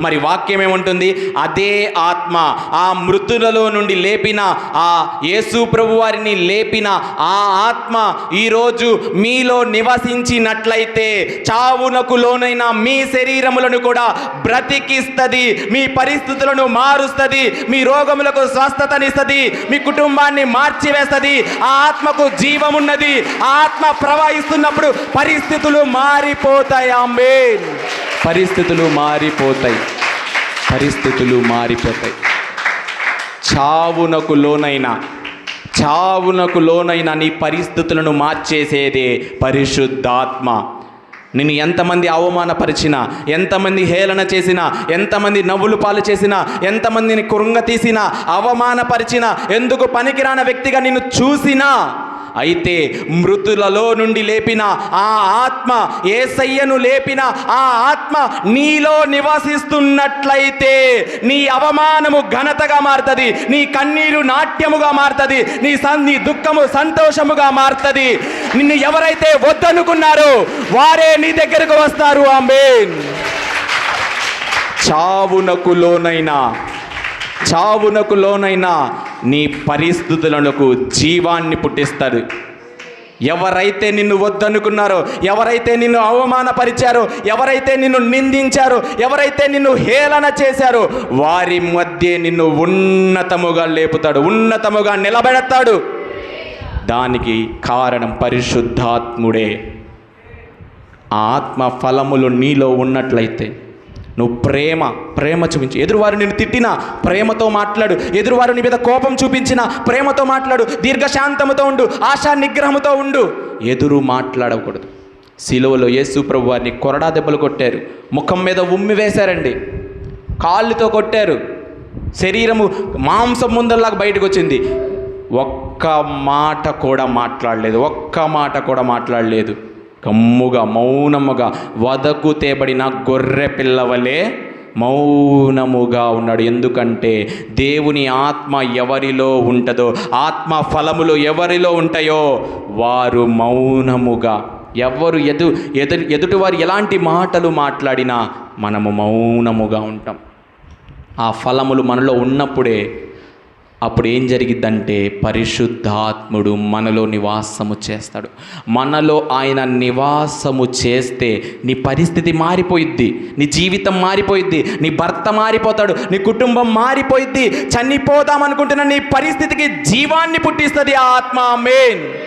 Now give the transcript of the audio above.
మరి వాక్యం ఏముంటుంది? అదే ఆత్మ ఆ మృతులలో నుండి లేపిన, ఆ యేసు ప్రభు వారిని లేపిన ఆ ఆత్మ ఈరోజు మీలో నివసించినట్లయితే చావునకు లోనైన మీ శరీరములను కూడా బ్రతికిస్తుంది, మీ పరిస్థితులను మారుస్తుంది, మీ రోగములకు స్వస్థతనిస్తుంది, మీ కుటుంబాన్ని మార్చివేస్తుంది. ఆ ఆత్మకు జీవమున్నది. ఆ ఆత్మ ప్రవహిస్తున్నప్పుడు పరిస్థితులు మారిపోతాయి. ఆమేన్. పరిస్థితులు మారిపోతాయి. పరిస్థితులు మారిపోతాయి. చావునకు లోనైన నీ పరిస్థితులను మార్చేసేదే పరిశుద్ధాత్మ. నిన్ను ఎంతమంది అవమానపరిచినా, ఎంతమంది హేళన చేసినా, ఎంతమంది నవ్వులు పాలు చేసినా, ఎంతమందిని కృంగతీసినా, అవమానపరిచినా, ఎందుకు పనికిరాని వ్యక్తిగా నిన్ను చూసినా, అయితే మృతులలో నుండి లేపిన ఆ ఆత్మ, యేసయ్యను లేపిన ఆ ఆత్మ నీలో నివసిస్తున్నట్లయితే నీ అవమానము ఘనతగా మారుతుంది, నీ కన్నీరు నాట్యముగా మారుతుంది, నీ దుఃఖము సంతోషముగా మారుతుంది. నిన్ను ఎవరైతే వద్దనుకున్నారో వారే నీ దగ్గరకు వస్తారు. ఆమేన్. చావునకు లోనైనా నీ పరిస్థితులకు జీవాన్ని పుట్టిస్తాడు. ఎవరైతే నిన్ను వద్దనుకున్నారో, ఎవరైతే నిన్ను అవమానపరిచారో, ఎవరైతే నిన్ను నిందించారో, ఎవరైతే నిన్ను హేళన చేశారో వారి మధ్య నిన్ను ఉన్నతముగా లేపుతాడు, ఉన్నతముగా నిలబెడతాడు. దానికి కారణం పరిశుద్ధాత్ముడే. ఆ ఆత్మ ఫలములు నీలో ఉన్నట్లయితే నువ్వు ప్రేమ చూపించు. ఎదురువారు నిన్ను తిట్టినా ప్రేమతో మాట్లాడు, ఎదురువారు నీ మీద కోపం చూపించినా ప్రేమతో మాట్లాడు, దీర్ఘశాంతముతో ఉండు, ఆశా నిగ్రహముతో ఉండు. ఎదురు మాట్లాడకూడదు. సిలువలో యేసు ప్రభు వారిని కొరడా దెబ్బలు కొట్టారు, ముఖం మీద ఉమ్మి వేశారండి, కాళ్ళతో కొట్టారు, శరీరము మాంసం ముందరలాగా బయటకు వచ్చింది. ఒక్క మాట కూడా మాట్లాడలేదు. కమ్ముగా మౌనముగా వదకు తేబడిన గొర్రె పిల్లవలే మౌనముగా ఉన్నాడు. ఎందుకంటే దేవుని ఆత్మ ఎవరిలో ఉంటుందో, ఆత్మ ఫలములు ఎవరిలో ఉంటాయో వారు మౌనముగా, ఎవరు ఎదుటివారు ఎలాంటి మాటలు మాట్లాడినా మనము మౌనముగా ఉంటాం. ఆ ఫలములు మనలో ఉన్నప్పుడే అప్పుడు ఏం జరిగిద్దంటే పరిశుద్ధాత్ముడు మనలో నివాసము చేస్తాడు. మనలో ఆయన నివాసము చేస్తే నీ పరిస్థితి మారిపోయిద్ది, నీ జీవితం మారిపోయిద్ది, నీ భర్త మారిపోతాడు, నీ కుటుంబం మారిపోయిద్ది, చనిపోదాం అనుకుంటున్న నీ పరిస్థితికి జీవాన్ని పుట్టిస్తుంది ఆ ఆత్మ. ఆమేన్.